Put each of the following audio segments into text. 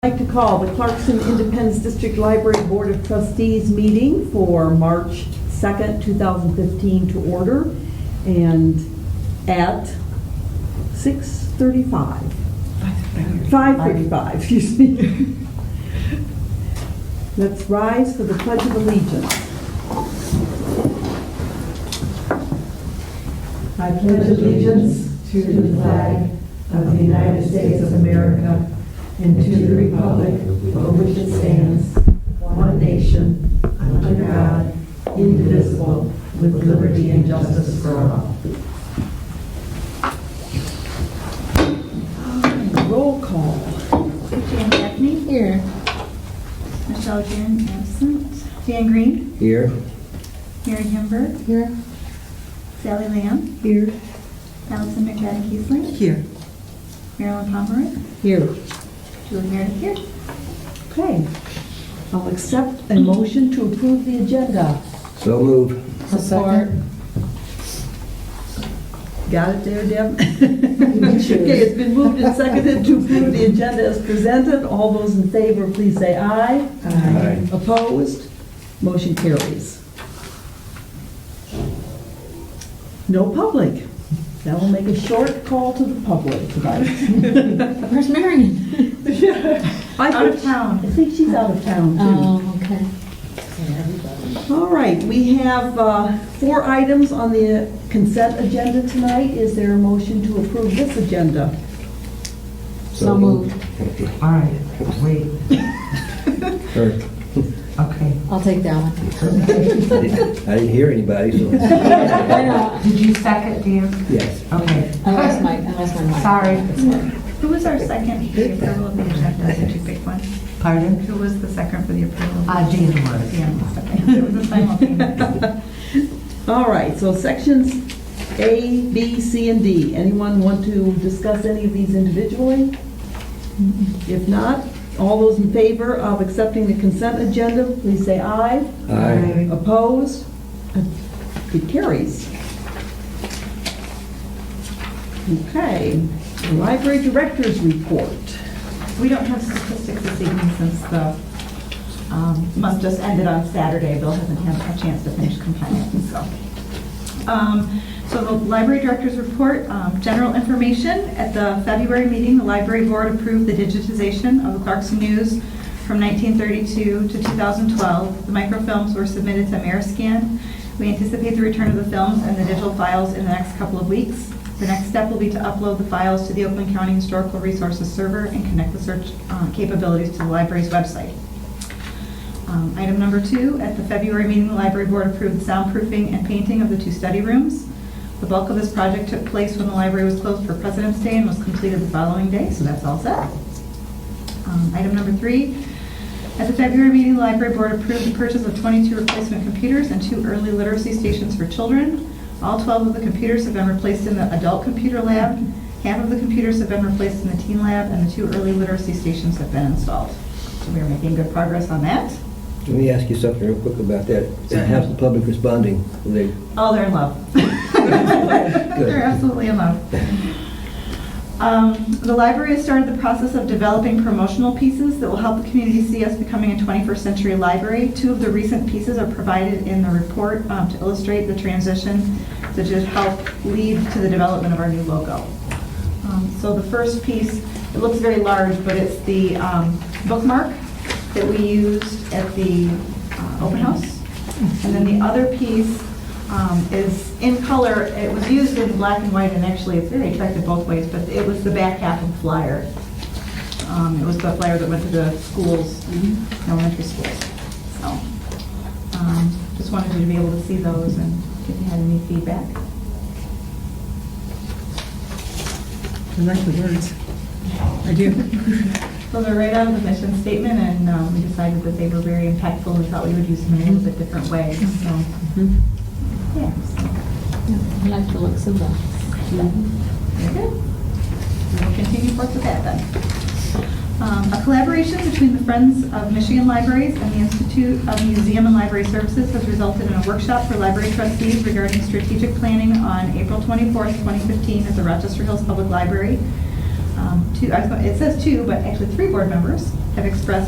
I'd like to call the Clarkson Independence District Library Board of Trustees meeting for March 2nd, 2015 to order, and at 5:35, excuse me. Let's rise for the Pledge of Allegiance. I pledge allegiance to the flag of the United States of America and to the republic for which it stands, one nation, under God, indivisible, with liberty and justice for all. Roll call. Jan Gaffney. Here. Michelle Jan, absent. Dan Green. Here. Mary Himberg. Here. Sally Lamb. Here. Allison McFadden-Kiesling. Here. Marilyn Pomeroy. Here. Julie Meredith here. Okay. I'll accept a motion to approve the agenda. So move. Support. Got it there, Deb? Okay, it's been moved and seconded to approve the agenda as presented. All those in favor, please say aye. Aye. Opposed? Motion carries. No public. Now we'll make a short call to the public tonight. Where's Marion? Out of town. I think she's out of town, too. Oh, okay. All right, we have 4 items on the consent agenda tonight. Is there a motion to approve this agenda? So moved. All right, wait, Or- okay. I'll take that one. I didn't hear anybody, so. Did you second, Dan? Yes. Okay. I lost my mic. Sorry. Who was our second for the approval of the agenda? Did you pick one? Pardon? Who was the second for the approval? Dan was. Dan was, okay. It was a simultaneous. All right, so sections A, B, C, and D. Anyone want to discuss any of these individually? If not, all those in favor of accepting the consent agenda, please say aye. Aye. Opposed? It carries. Okay, the library director's report. We don't have statistics this evening since the month just ended on Saturday. Bill hasn't had a chance to finish compiling, so the library director's report, general information. At the February meeting, the library board approved the digitization of the Clarkson News from 1932 to 2012. The microfilms were submitted to Ameriscan. We anticipate the return of the films and the digital files in the next couple of weeks. The next step will be to upload the files to the Oakland County Historical Resources server and connect the search capabilities to the library's website. Item number 2, at the February meeting, the library board approved the soundproofing and painting of the 2 study rooms. The bulk of this project took place when the library was closed for President's Day and was completed the following day, so that's all set. Item number 3, at the February meeting, the library board approved the purchase of 22 replacement computers and 2 early literacy stations for children. All 12 of the computers have been replaced in the adult computer lab, half of the computers have been replaced in the teen lab, and the 2 early literacy stations have been installed. So we are making good progress on that. Let me ask you something real quick about that. How's the public responding? Oh, they're in love. They're absolutely in love. The library has started the process of developing promotional pieces that will help the community see us becoming a 21st century library. 2 of the recent pieces are provided in the report to illustrate the transition that should help lead to the development of our new logo. So the first piece, it looks very large, but it's the bookmark that we used at the open house. And then the other piece is in color. It was used in black and white, and actually it's very attractive both ways, but it was the back half of the flyer. It was the flyer that went to the schools, elementary schools. So just wanted you to be able to see those and if you had any feedback. I like the words. I do. So they're right out of the mission statement, and we decided that they were very impactful. We thought we would use them in a little bit different way. So, yeah. I like the looks of those. Very good. We'll continue forth with that then. A collaboration between the Friends of Michigan Libraries and the Institute of Museum and Library Services has resulted in a workshop for library trustees regarding strategic planning on April 24th, 2015 at the Rochester Hills Public Library. It says two, but actually 3 board members have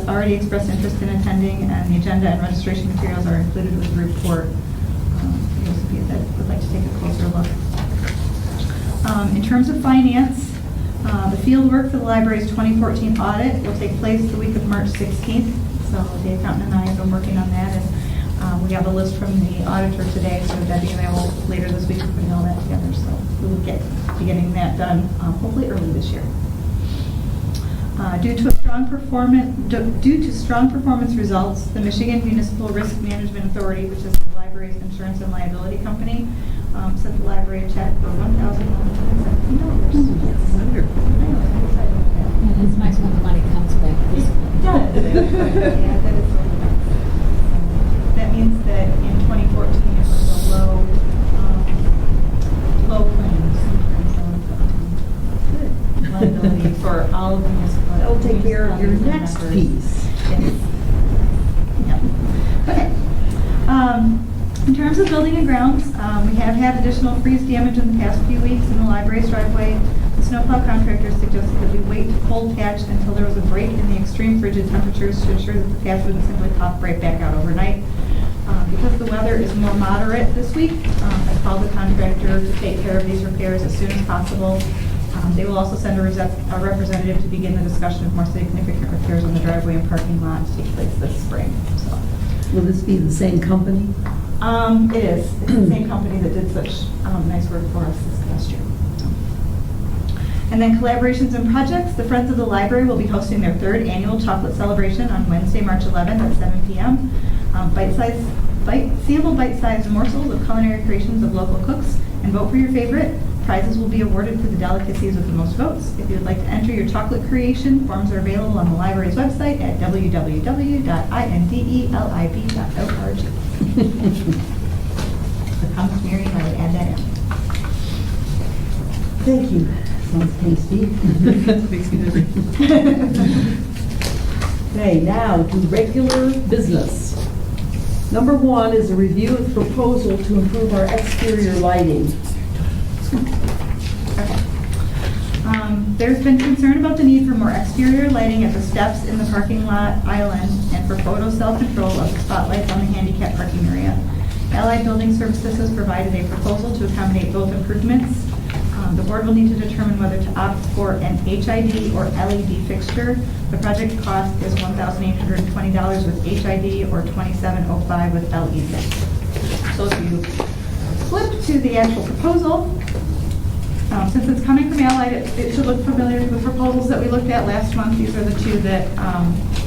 already expressed interest in attending, and the agenda and registration materials are included with the report. For those of you that would like to take a closer look. In terms of finance, the field work for the library's 2014 audit will take place the week of March 16th. So the accountant and I have been working on that, and we have a list from the auditor today, so Debbie and I will later this week be putting all that together. So we will be getting that done hopefully early this year. Due to strong performance results, the Michigan Municipal Risk Management Authority, which is the library's insurance and liability company, sent the library a check for $1,117. That's wonderful. Yeah, it's nice when the money comes back. Yeah, that is really nice. That means that in 2014 it was a low claims in terms of liability for all of the municipal. That'll take care of your next members. piece. Yes. Yep. Okay. In terms of building and grounds, we have had additional freeze damage in the past few weeks in the library's driveway. The snowplow contractor suggested that we wait to cold patch until there was a break in the extreme frigid temperatures to ensure that the patch wouldn't simply pop right back out overnight. Because the weather is more moderate this week, I called the contractor to take care of these repairs as soon as possible. They will also send a representative to begin the discussion of more significant repairs on the driveway and parking lot to take place this spring. So, Will this be the same company? it is. It's the same company that did such nice work for us this past year. And then collaborations and projects. The Friends of the Library will be hosting their 3rd annual chocolate celebration on Wednesday, March 11th at 7 p.m. Sample bite-sized morsels of culinary creations of local cooks, and vote for your favorite. Prizes will be awarded for the delicacies with the most votes. If you would like to enter your chocolate creation, forms are available on the library's website at www.indelib.org. The comments, Mary, I would add that in. Thank you. Sounds tasty. Makes me hungry. Okay, now to regular business. Number 1 is a review of the proposal to improve our exterior lighting. Okay. There's been concern about the need for more exterior lighting at the steps in the parking lot island and for photo cell control of the spotlights on the handicap parking area. Allied Building Services has provided a proposal to accommodate both improvements. The board will need to determine whether to opt for an HID or LED fixture. The project cost is $1,820 with HID or $2,705 with LED. So if you flip to the actual proposal, since it's coming from Allied, it should look familiar to the proposals that we looked at last month. These are the 2 that,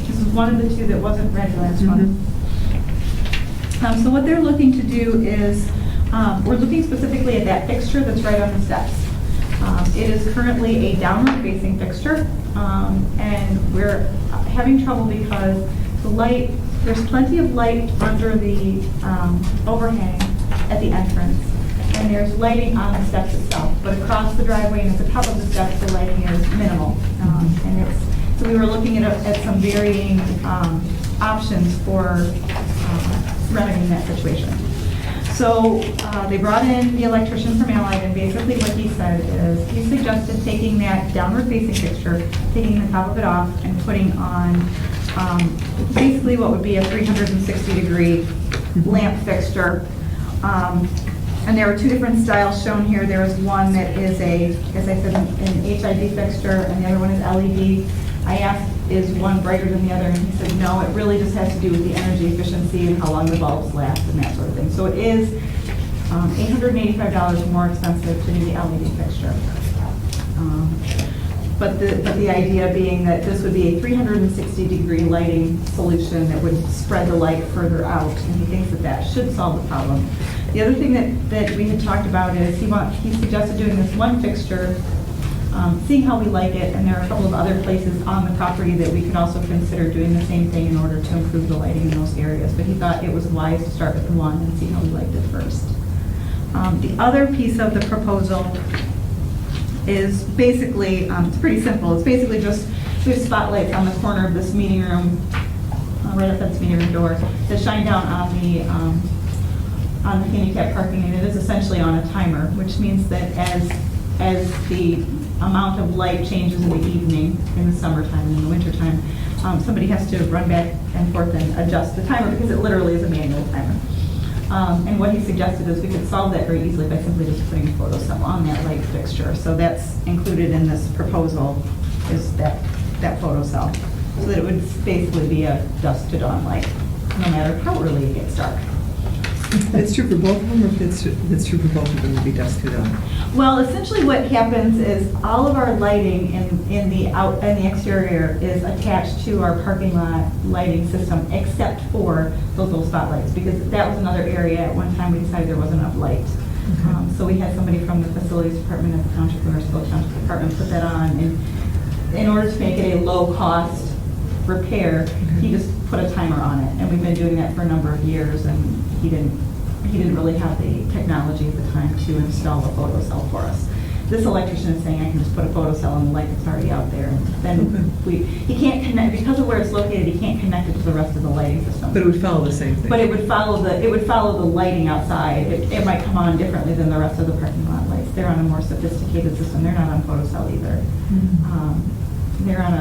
this is one of the 2 that wasn't ready last month. So what they're looking to do is, we're looking specifically at that fixture that's right on the steps. It is currently a downward facing fixture, and we're having trouble because the light, there's plenty of light under the overhang at the entrance, and there's lighting on the steps itself, but across the driveway and at the top of the steps, the lighting is minimal. So we were looking at some varying options for remedying that situation. So they brought in the electrician from Allied, and basically what he said is he suggested taking that downward facing fixture, taking the top of it off, and putting on basically what would be a 360-degree lamp fixture. And there are 2 different styles shown here. There is one that is as I said, an HID fixture, and the other one is LED. I asked, is one brighter than the other? And he said, no, it really just has to do with the energy efficiency and how long the bulbs last and that sort of thing. So it is $885 more expensive to do the LED fixture. But the idea being that this would be a 360-degree lighting solution that would spread the light further out, and he thinks that should solve the problem. The other thing that we had talked about is he suggested doing this one fixture, seeing how we like it, and there are a couple of other places on the property that we could also consider doing the same thing in order to improve the lighting in those areas. But he thought it was wise to start with the one and see how we liked it first. The other piece of the proposal is basically, it's pretty simple. It's basically just, we have spotlights on the corner of this meeting room, right outside this meeting room door, that shine down on the handicap parking, and it is essentially on a timer, which means that as the amount of light changes in the evening, in the summertime and in the wintertime, somebody has to run back and forth and adjust the timer because it literally is a manual timer. And what he suggested is we could solve that very easily by simply just putting a photocell on that light fixture. So that's included in this proposal, is that photocell. So that it would basically be a dusk to dawn light, no matter how early it gets dark. That's true for both of them, or if it's true for both of them to be dusk to dawn? Well, essentially what happens is all of our lighting in the exterior is attached to our parking lot lighting system, except for those little spotlights, because that was another area at one time we decided there wasn't enough light. So we had somebody from the facilities department at the township, Municipal Township Department, put that on, and in order to make it a low-cost repair, he just put a timer on it, and we've been doing that for a number of years, and he didn't really have the technology at the time to install a photocell for us. This electrician is saying I can just put a photocell on the light that's already out there, and then he can't connect, because of where it's located, he can't connect it to the rest of the lighting system. But it would follow the same thing? But it would follow the lighting outside. It might come on differently than the rest of the parking lot lights. They're on a more sophisticated system. They're not on photocell either. They're on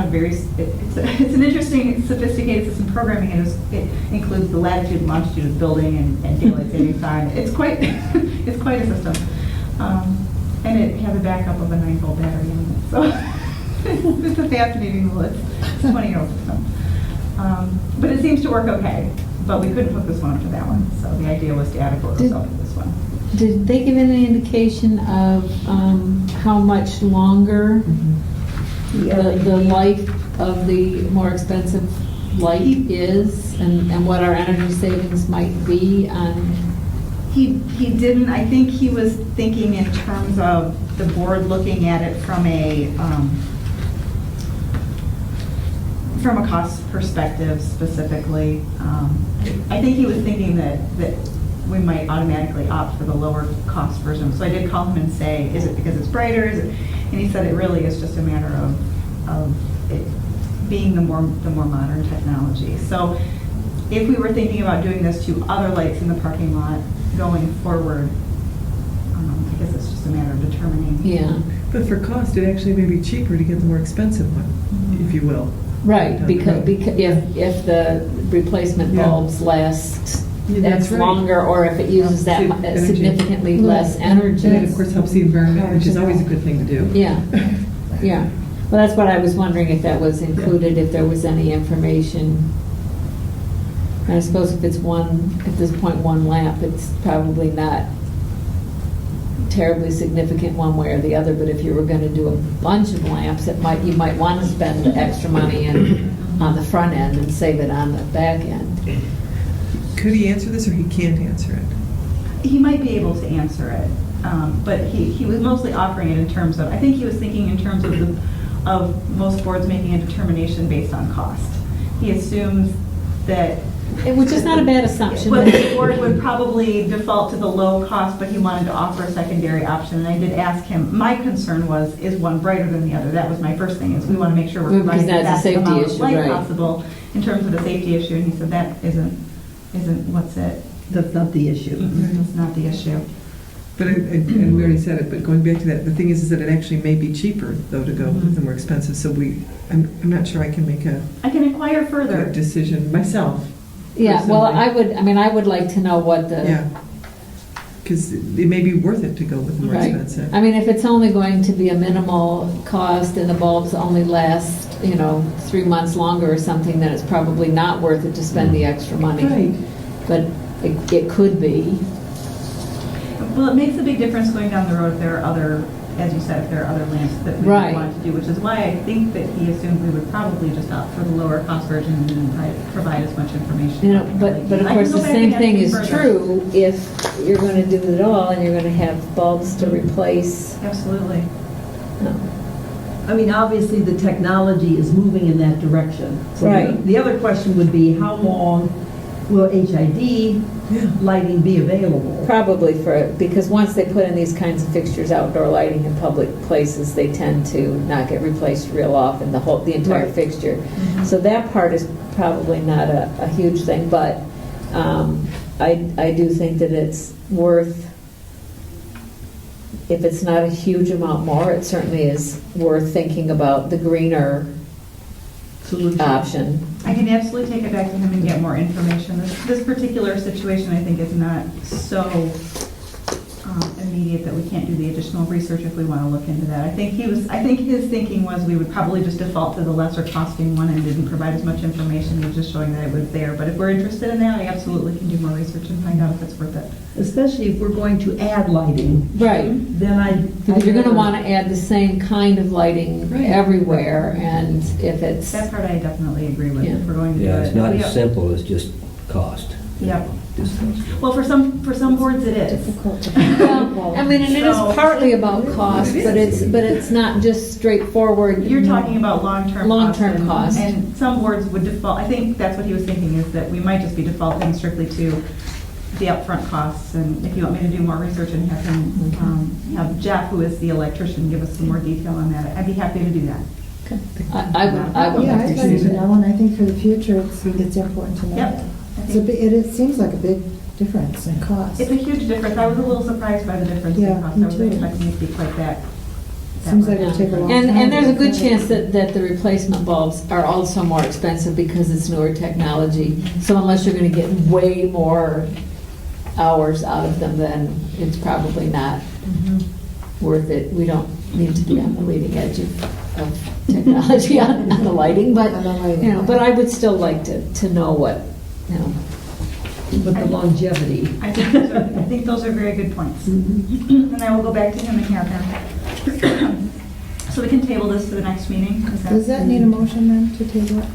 a very, it's an interesting, sophisticated system. Programming it includes the latitude and longitude of the building and daylight saving time. It's quite it's quite a system, and it has a backup of a 9-volt battery in it. So it's a fascinating little. It's a 20-year-old system, but it seems to work okay. But we couldn't hook this one up to that one, so the idea was to add a photocell to this one. Did they give any indication of how much longer the life of the more expensive light is, and what our energy savings might be on? He didn't. I think he was thinking in terms of the board looking at it from a cost perspective specifically. I think he was thinking that we might automatically opt for the lower cost version. So I did call him and say, is it because it's brighter? Is it? And he said it really is just a matter of it being the more modern technology. So if we were thinking about doing this to other lights in the parking lot going forward, I guess it's just a matter of determining. Yeah. But for cost, it actually may be cheaper to get the more expensive one, if you will. Right, because if the replacement bulbs last that's right. longer, or if it uses that Energy. significantly less energy. And that, of course, helps the environment, which is always a good thing to do. Yeah, yeah. Well, that's what I was wondering, if that was included, if there was any information. And I suppose if it's at this point, one lamp, it's probably not terribly significant one way or the other, but if you were going to do a bunch of lamps, you might want to spend the extra money on the front end and save it on the back end. Could he answer this, or he can't answer it? He might be able to answer it, but he was mostly offering it in terms of, I think he was thinking in terms of most boards making a determination based on cost. He assumes that, Which is not a bad assumption. but the board would probably default to the low cost, but he wanted to offer a secondary option. And I did ask him, my concern was, is one brighter than the other? That was my first thing, is we want to make sure we're providing the best amount of light possible in terms of a safety issue. And he said that isn't what's it. That's not the issue. That's not the issue. But, and we already said it, but going back to that, the thing is that it actually may be cheaper, though, to go with the more expensive. So I'm not sure I can make I can inquire further. a decision myself. Yeah, well, personally. I would like to know what the... Yeah. Because it may be worth it to go with the more Right. expensive. I mean, if it's only going to be a minimal cost and the bulbs only last, 3 months longer or something, then it's probably not worth it to spend the extra money. Right. But it could be. Well, it makes a big difference going down the road if there are other, as you said, if there are other lamps that we Right. want to do, which is why I think that he assumed we would probably just opt for the lower cost version and then provide as much information. But of course, the same thing is true if you're going to do it all and you're going to have bulbs to replace. Absolutely. I mean, obviously, the technology is moving in that direction. So Right. The other question would be, how long will HID lighting be available? Probably because once they put in these kinds of fixtures, outdoor lighting in public places, they tend to not get replaced real often, the entire Right. fixture. So that part is probably not a huge thing, but I do think that it's worth if it's not a huge amount more, it certainly is worth thinking about the greener Solution. option. I can absolutely take it back to him and get more information. This particular situation, I think, is not so immediate that we can't do the additional research if we want to look into that. I think his thinking was we would probably just default to the lesser costing one and didn't provide as much information. He was just showing that it was there. But if we're interested in that, I absolutely can do more research and find out if it's worth it. Especially if we're going to add lighting, Right. then Because you're going to want to add the same kind of lighting Right. everywhere, and if it's, That part I definitely agree with. Yeah. If we're going to do it. Yeah, it's not We- as simple as just cost. Yep. Just cost. Well, for some boards it is. well, I mean, and it is So- partly about cost, but it's not just straightforward. You're talking about long-term costs. Long-term cost. And some boards would default, I think that's what he was thinking, is that we might just be defaulting strictly to the upfront costs. And if you want me to do more research and have him, have Jeff, who is the electrician, give us some more detail on that, I'd be happy to do that. Okay. I would Yeah, like I'd to like see to that. know, and I think for the future, it's important to know Yep. that. I It's a think bi- It seems like a big difference in cost. it's a huge difference. I was a little surprised by the difference in Yeah, cost. me I wasn't too. expecting it to be quite that. Seems like much. it'd take a long time. And there's a good to- chance that the replacement bulbs are also more expensive because it's newer technology. So unless you're going to get way more hours out of them, then it's probably not worth it. We don't need to be on the leading edge of technology on the lighting, but, On the lighting. you know, but I would still like to know what, you know. with the longevity. I think those are very good points. And I will go back to him and have him. So we can table this to the next meeting? Is Does that need a motion then to table it?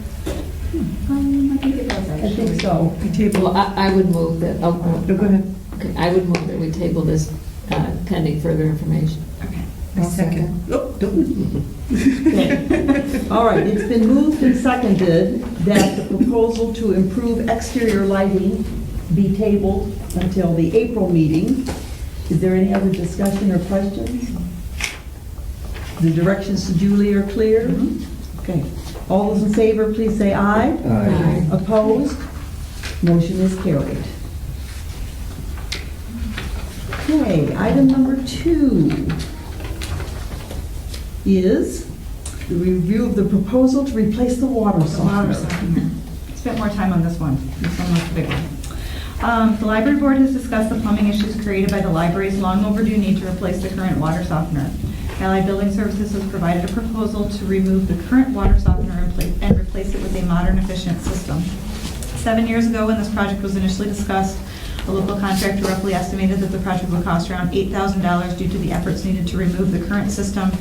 I think it does, I actually. think so. Well, I would move that, No, go ahead. okay, I would move that we table this pending further information. Okay. I'll second. All right, it's been moved and seconded that the proposal to improve exterior lighting be tabled until the April meeting. Is there any other discussion or questions? The directions to Julie are clear? Okay. All those in favor, please say aye. Aye. Opposed? Motion is carried. Okay, item number 2 is the review of the proposal to replace the water The water softener. softener. Spent more time on this one. This one was the big one. The library board has discussed the plumbing issues created by the library's long overdue need to replace the current water softener. Allied Building Services has provided a proposal to remove the current water softener and replace it with a modern, efficient system. 7 years ago, when this project was initially discussed, a local contractor roughly estimated that the project would cost around $8,000 due to the efforts needed to remove the current system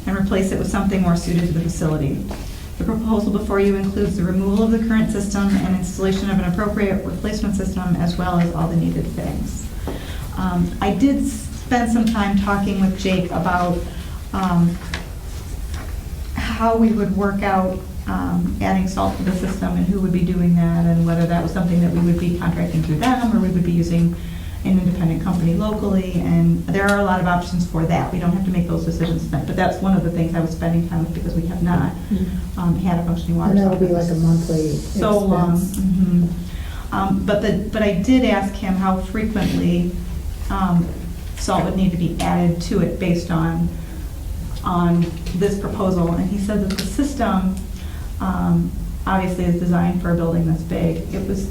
and replace it with something more suited to the facility. The proposal before you includes the removal of the current system and installation of an appropriate replacement system, as well as all the needed fittings. I did spend some time talking with Jake about how we would work out adding salt to the system and who would be doing that, and whether that was something that we would be contracting through them or we would be using an independent company locally. And there are a lot of options for that. We don't have to make those decisions tonight, but that's one of the things I was spending time with, because we have not had a functioning water And that'll be softener. like a monthly So long. expense. But I did ask him how frequently salt would need to be added to it based on this proposal. And he said that the system obviously is designed for a building this big.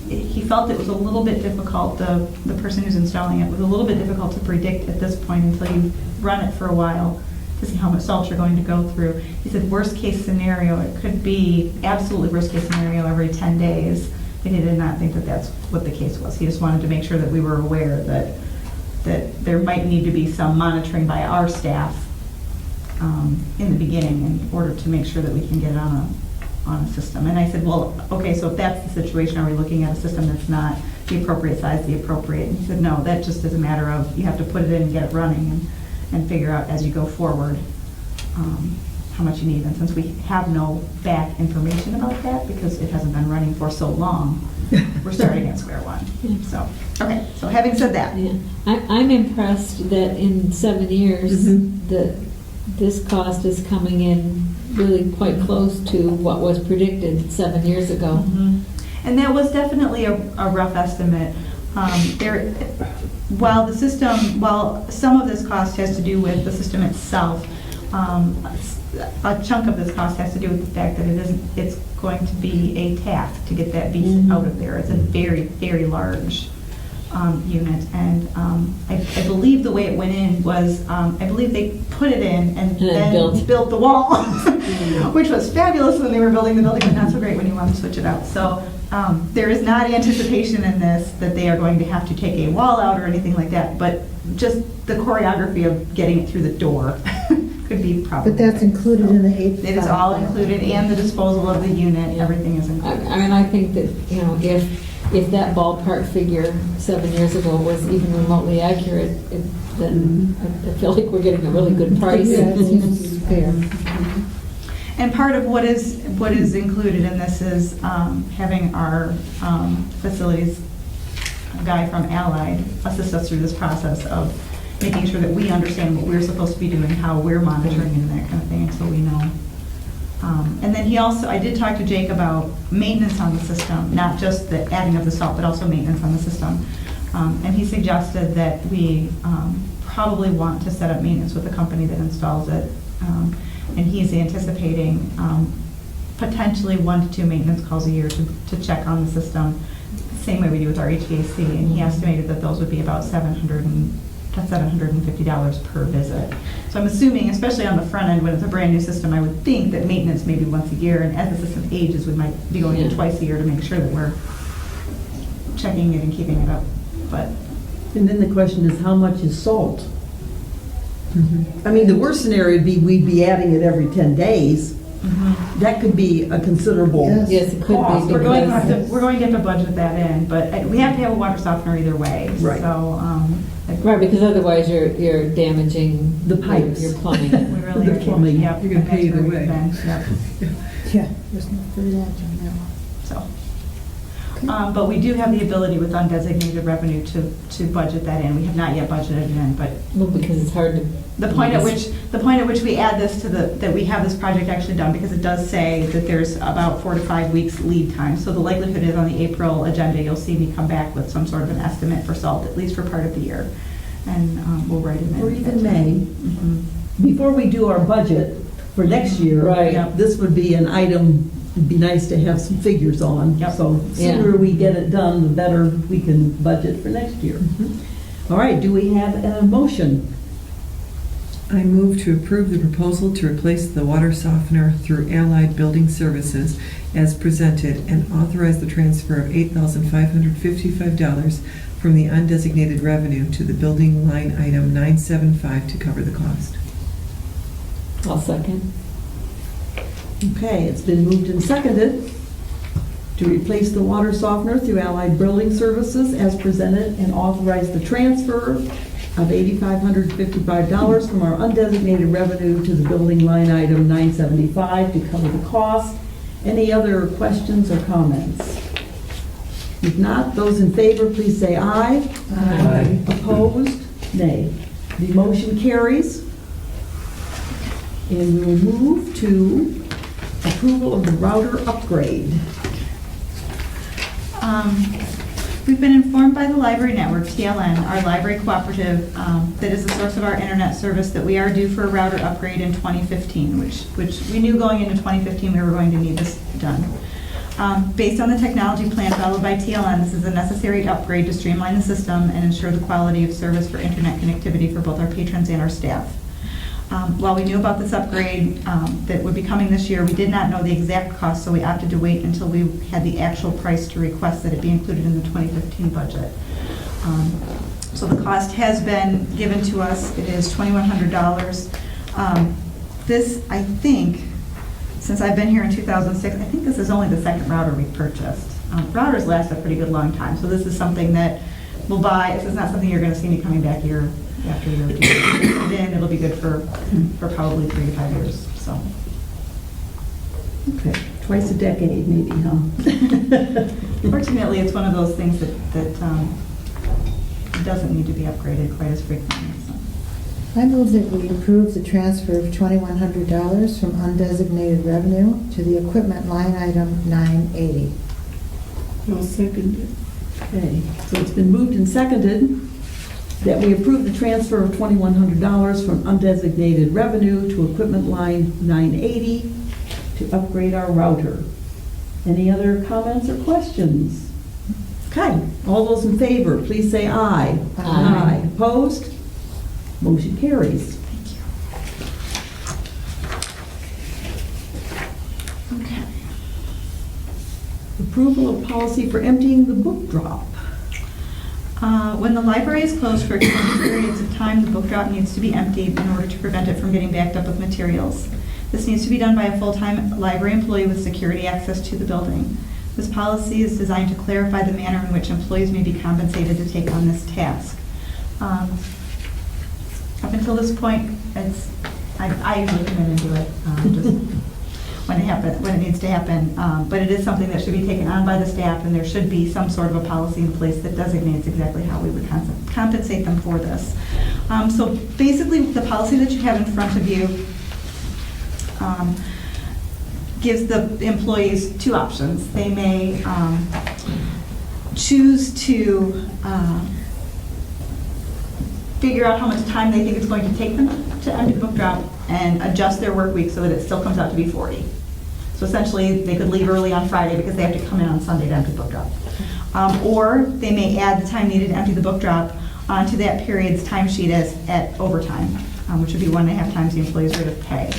He felt it was a little bit difficult, the person who's installing it was a little bit difficult to predict at this point until you run it for a while to see how much salt you're going to go through. He said worst case scenario, it could be absolutely worst case scenario every 10 days. But he did not think that that's what the case was. He just wanted to make sure that we were aware that there might need to be some monitoring by our staff in the beginning in order to make sure that we can get it on a system. And I said, well, okay, so if that's the situation, are we looking at a system that's not the appropriate size, the appropriate? And he said, no, that just is a matter of, you have to put it in and get it running and figure out as you go forward how much you need. And since we have no back information about that, because it hasn't been running for so long, we're starting at square one. So, okay, so having said that, Yeah, I'm impressed that in 7 years, this cost is coming in really quite close to what was predicted 7 years ago. and that was definitely a rough estimate. while the system, while some of this cost has to do with the system itself, a chunk of this cost has to do with the fact that it's going to be a task to get that beast out of there. It's a very, very large unit, and I believe the way it went in was, I believe they put it in and then built the wall, which was fabulous when they were building the building, but not so great when you want to switch it out. So there is not anticipation in this that they are going to have to take a wall out or anything like that, but just the choreography of getting it through the door could be problematic. But that's included in the 8. It is all included, and the disposal of the unit, everything is included. I mean, I think that, you know, if that ballpark figure 7 years ago was even remotely accurate, then I feel like we're getting a really good price. Yeah, it seems fair. And part of what is included in this is having our facilities guy from Allied assist us through this process of making sure that we understand what we're supposed to be doing, how we're monitoring and that kind of thing, so we know. And then I did talk to Jake about maintenance on the system, not just the adding of the salt, but also maintenance on the system. And he suggested that we probably want to set up maintenance with the company that installs it. And he's anticipating potentially 1 to 2 maintenance calls a year to check on the system, same way we do with our HVAC. And he estimated that those would be about $750 per visit. So I'm assuming, especially on the front end, when it's a brand new system, I would think that maintenance maybe once a year, and as the system ages, we might be going in twice a year to make sure that we're checking it and keeping it up. But And then the question is, how much is salt? I mean, the worst scenario would be we'd be adding it every 10 days. That could be a considerable Yes, it could cost. be. we're going to have to budget that in, but we have to have a water softener either way. Right. So, Right, because otherwise you're damaging The pipes. your plumbing. we really The are. plumbing. Yep, You're gonna pay and that's either where we've way. been. Yep. Yeah, there's no third option now. So, but we do have the ability with undesignated revenue to budget that in. We have not yet budgeted it in, but Well, because it's hard to. the point at which we add this to that we have this project actually done, because it does say that there's about 4 to 5 weeks lead time. So the likelihood is on the April agenda, you'll see me come back with some sort of an estimate for salt, at least for part of the year. And we'll write it in. Or even May. Mhm. Before we do our budget for next year, Right. this would be an item, it'd be nice to have some figures on. Yep. So sooner we get it done, the better we can budget for next year. All right, do we have a motion? I move to approve the proposal to replace the water softener through Allied Building Services as presented and authorize the transfer of $8,555 from the undesignated revenue to the building line item 975 to cover the cost. I'll second. Okay, it's been moved and seconded to replace the water softener through Allied Building Services as presented and authorize the transfer of $8,555 from our undesignated revenue to the building line item 975 to cover the cost. Any other questions or comments? If not, those in favor, please say aye. Aye. Opposed? Nay. The motion carries. And we will move to approval of the router upgrade. We've been informed by the Library Network, TLN, our library cooperative, that is the source of our internet service, that we are due for a router upgrade in 2015, which we knew going into 2015 we were going to need this done. Based on the technology plan followed by TLN, this is a necessary upgrade to streamline the system and ensure the quality of service for internet connectivity for both our patrons and our staff. While we knew about this upgrade that would be coming this year, we did not know the exact cost, so we opted to wait until we had the actual price to request that it be included in the 2015 budget. So the cost has been given to us. It is $2,100. This, I think, since I've been here in 2006, I think this is only the second router we've purchased. Routers last a pretty good long time, so this is something that we'll buy. This is not something you're going to see me coming back year after year. Then it'll be good for probably 3 to 5 years. So. Okay, twice a decade maybe, huh? Fortunately, it's one of those things that doesn't need to be upgraded quite as frequently. So. I move that we approve the transfer of $2,100 from undesignated revenue to the equipment line item 980. I'll second it. Okay, so it's been moved and seconded that we approve the transfer of $2,100 from undesignated revenue to equipment line 980 to upgrade our router. Any other comments or questions? Okay, all those in favor, please say aye. Aye. Opposed? Motion carries. Okay. Approval of policy for emptying the book drop. When the library is closed for extended periods of time, the book drop needs to be emptied in order to prevent it from getting backed up with materials. This needs to be done by a full-time library employee with security access to the building. This policy is designed to clarify the manner in which employees may be compensated to take on this task. Up until this point, I usually come in and do it, just when it needs to happen. But it is something that should be taken on by the staff, and there should be some sort of a policy in place that designates exactly how we would compensate them for this. So basically, the policy that you have in front of you gives the employees two options. They may choose to figure out how much time they think it's going to take them to empty the book drop and adjust their work week so that it still comes out to be 40. So essentially, they could leave early on Friday because they have to come in on Sunday to empty the book drop. Or they may add the time needed to empty the book drop onto that period's timesheet as at overtime, which would be 1.5 times the employee's rate of pay.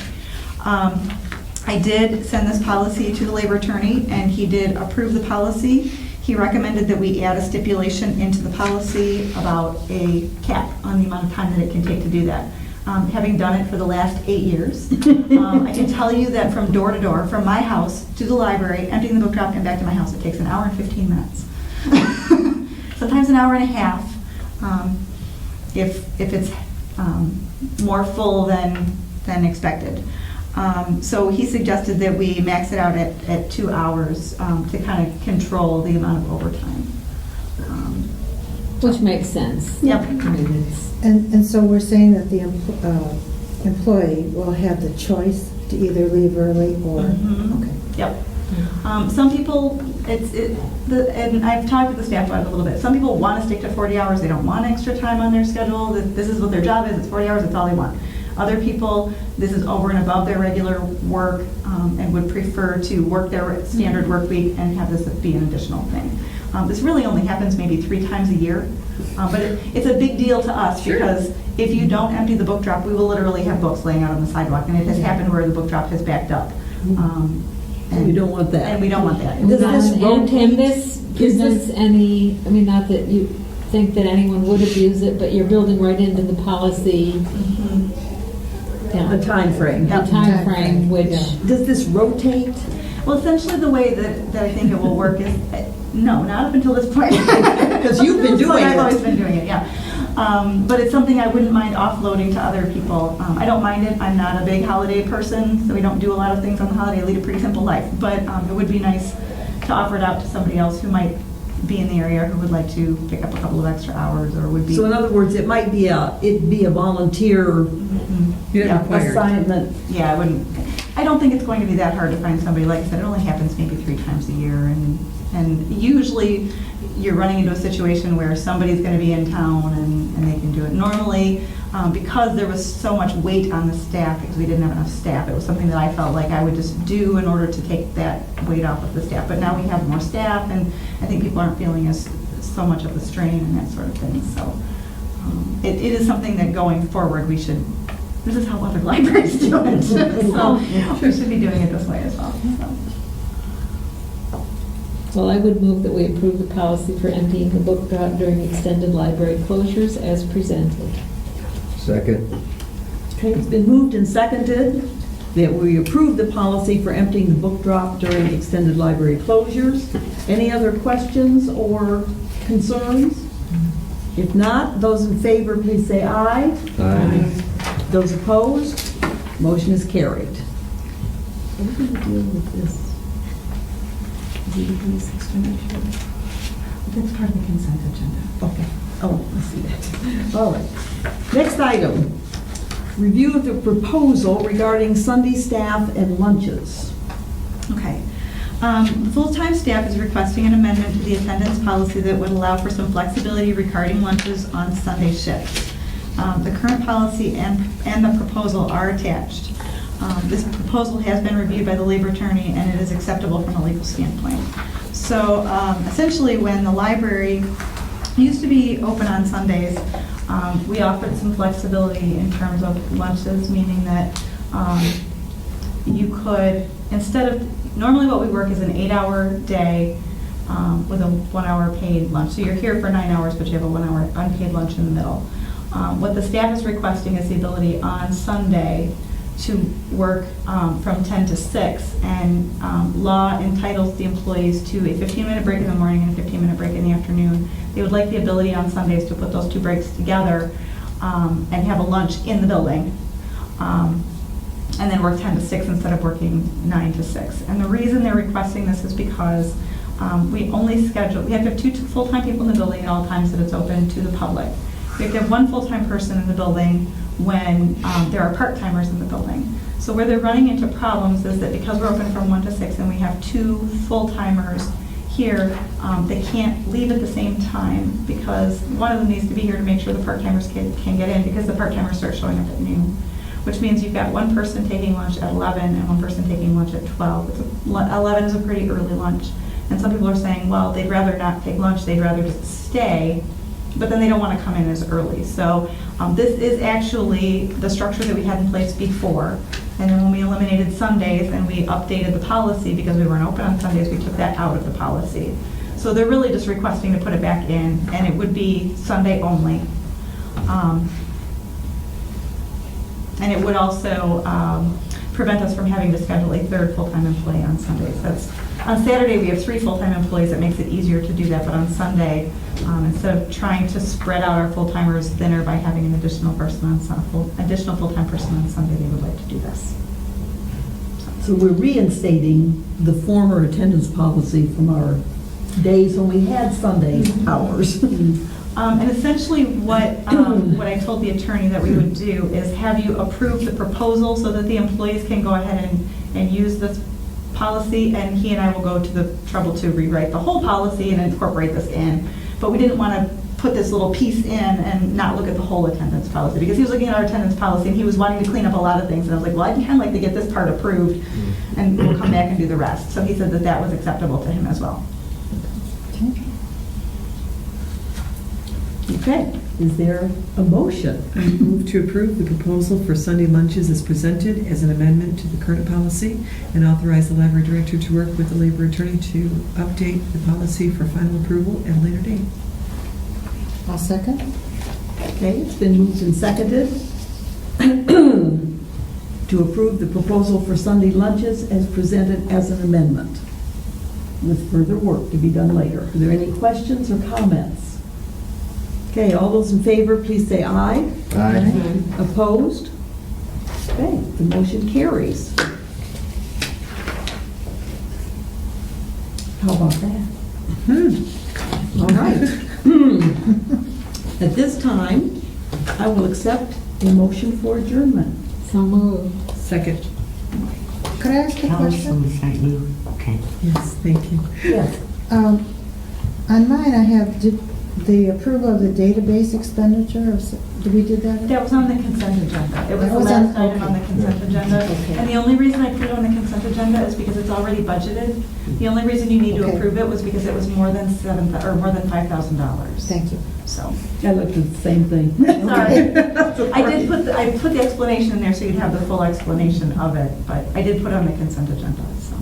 I did send this policy to the labor attorney, and he did approve the policy. He recommended that we add a stipulation into the policy about a cap on the amount of time that it can take to do that. Having done it for the last 8 years, I can tell you that from door to door, from my house to the library, emptying the book drop and back to my house, it takes 1 hour and 15 minutes. Sometimes 1 hour and a half, if it's more full than expected. So he suggested that we max it out at 2 hours to kind of control the amount of overtime. Which makes sense. Yep. I mean, it's, And so we're saying that the employee will have the choice to either leave early or, Mhm. okay. Yep. Some people, and I've talked with the staff about it a little bit. Some people want to stick to 40 hours. They don't want extra time on their schedule. This is what their job is. It's 40 hours. That's all they want. Other people, this is over and above their regular work and would prefer to work their standard work week and have this be an additional thing. This really only happens maybe 3 times a year, but it's a big deal to us because if you don't empty the book drop, we will literally have books laying out on the sidewalk, and it has happened where the book drop has backed up. And you don't want that. And we don't want that. Does this and rotate? this presents any, I mean, not that you think that anyone would abuse it, but you're building right into the policy. The time frame. The time frame, which, Does this rotate? Well, essentially the way that I think it will work is, no, not up until this point. Because you've been doing I've it. always been doing it, yeah. But it's something I wouldn't mind offloading to other people. I don't mind it. I'm not a big holiday person, so we don't do a lot of things on the holiday. I lead a pretty simple life. But it would be nice to offer it out to somebody else who might be in the area who would like to pick up a couple of extra hours or would be. So in other words, it might be a volunteer You're not required. assignment. Yeah, I don't think it's going to be that hard to find somebody. Like I said, it only happens maybe 3 times a year, and usually you're running into a situation where somebody's going to be in town and they can do it. Normally, because there was so much weight on the staff, because we didn't have enough staff, it was something that I felt like I would just do in order to take that weight off of the staff. But now we have more staff, and I think people aren't feeling so much of the strain and that sort of thing. So it is something that going forward we should. This is how other libraries do it. So we should be doing it this way as well. So. well, I would move that we approve the policy for emptying the book drop during extended library closures as presented. Second. Okay, it's been moved and seconded that we approve the policy for emptying the book drop during extended library closures. Any other questions or concerns? If not, those in favor, please say aye. Aye. Those opposed, motion is carried. What are we going to deal with this? That's part of the consent agenda. Okay. Oh, I see that. All right. Next item, review of the proposal regarding Sunday staff and lunches. Okay. The full-time staff is requesting an amendment to the attendance policy that would allow for some flexibility regarding lunches on Sunday shifts. The current policy and the proposal are attached. This proposal has been reviewed by the labor attorney, and it is acceptable from a legal standpoint. So essentially, when the library used to be open on Sundays, we offered some flexibility in terms of lunches, meaning that you could, instead of, normally what we work is an 8-hour day with a 1-hour paid lunch. So you're here for 9 hours, but you have a 1-hour unpaid lunch in the middle. What the staff is requesting is the ability on Sunday to work from 10 to 6, and law entitles the employees to a 15-minute break in the morning and a 15-minute break in the afternoon. They would like the ability on Sundays to put those 2 breaks together and have a lunch in the building, and then work 10 to 6 instead of working 9 to 6. And the reason they're requesting this is because we have to have 2 full-time people in the building at all times that it's open to the public. We have to have 1 full-time person in the building when there are part-timers in the building. So where they're running into problems is that because we're open from 1 to 6 and we have 2 full-timers here, they can't leave at the same time because one of them needs to be here to make sure the part-timers can get in, because the part-timers start showing up at noon, which means you've got 1 person taking lunch at 11 and 1 person taking lunch at 12. 11 is a pretty early lunch. And some people are saying, well, they'd rather not take lunch, they'd rather just stay, but then they don't want to come in as early. So this is actually the structure that we had in place before. And then when we eliminated Sundays and we updated the policy because we weren't open on Sundays, we took that out of the policy. So they're really just requesting to put it back in, and it would be Sunday only. And it would also prevent us from having to schedule a 3rd full-time employee on Sundays. On Saturday, we have 3 full-time employees. That makes it easier to do that. But on Sunday, instead of trying to spread out our full-timers thinner by having an additional full-time person on Sunday, they would like to do this. So we're reinstating the former attendance policy from our days when we had Sunday hours. And essentially what I told the attorney that we would do is have you approve the proposal so that the employees can go ahead and use this policy, and he and I will go to the trouble to rewrite the whole policy and incorporate this in. But we didn't want to put this little piece in and not look at the whole attendance policy, because he was looking at our attendance policy and he was wanting to clean up a lot of things. And I was like, well, I'd kind of like to get this part approved and we'll come back and do the rest. So he said that that was acceptable to him as well. Okay, is there a motion? I move to approve the proposal for Sunday lunches as presented as an amendment to the current policy, and authorize the library director to work with the labor attorney to update the policy for final approval at a later date. I'll second. Okay, it's been moved and seconded to approve the proposal for Sunday lunches as presented as an amendment, with further work to be done later. Are there any questions or comments? Okay, all those in favor, please say aye. Aye. Opposed? Okay, the motion carries. How about that? All right. At this time, I will accept a motion for adjournment. So moved. Second. Could I ask a question? Okay. Yes, thank you. Yes. On mine, I have the approval of the database expenditure. Did we do that? That was on the consent agenda. It was That the was last on- item on the consent agenda. Okay. And the only reason I put it on the consent agenda is because it's already budgeted. The only reason you need to Okay. approve it was because it was more than $5,000. Thank you. So, I looked at the same thing. sorry. I put the explanation in there so you'd have the full explanation of it, but I did put it on the consent agenda, so.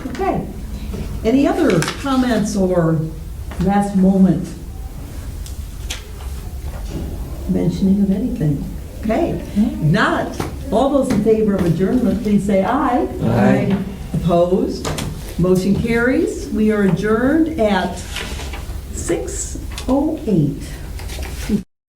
Okay. Any other comments or last moment mentioning of anything? Okay. Not. All those in favor of adjournment, please say aye. Aye. Opposed? Motion carries. We are adjourned at 6:08.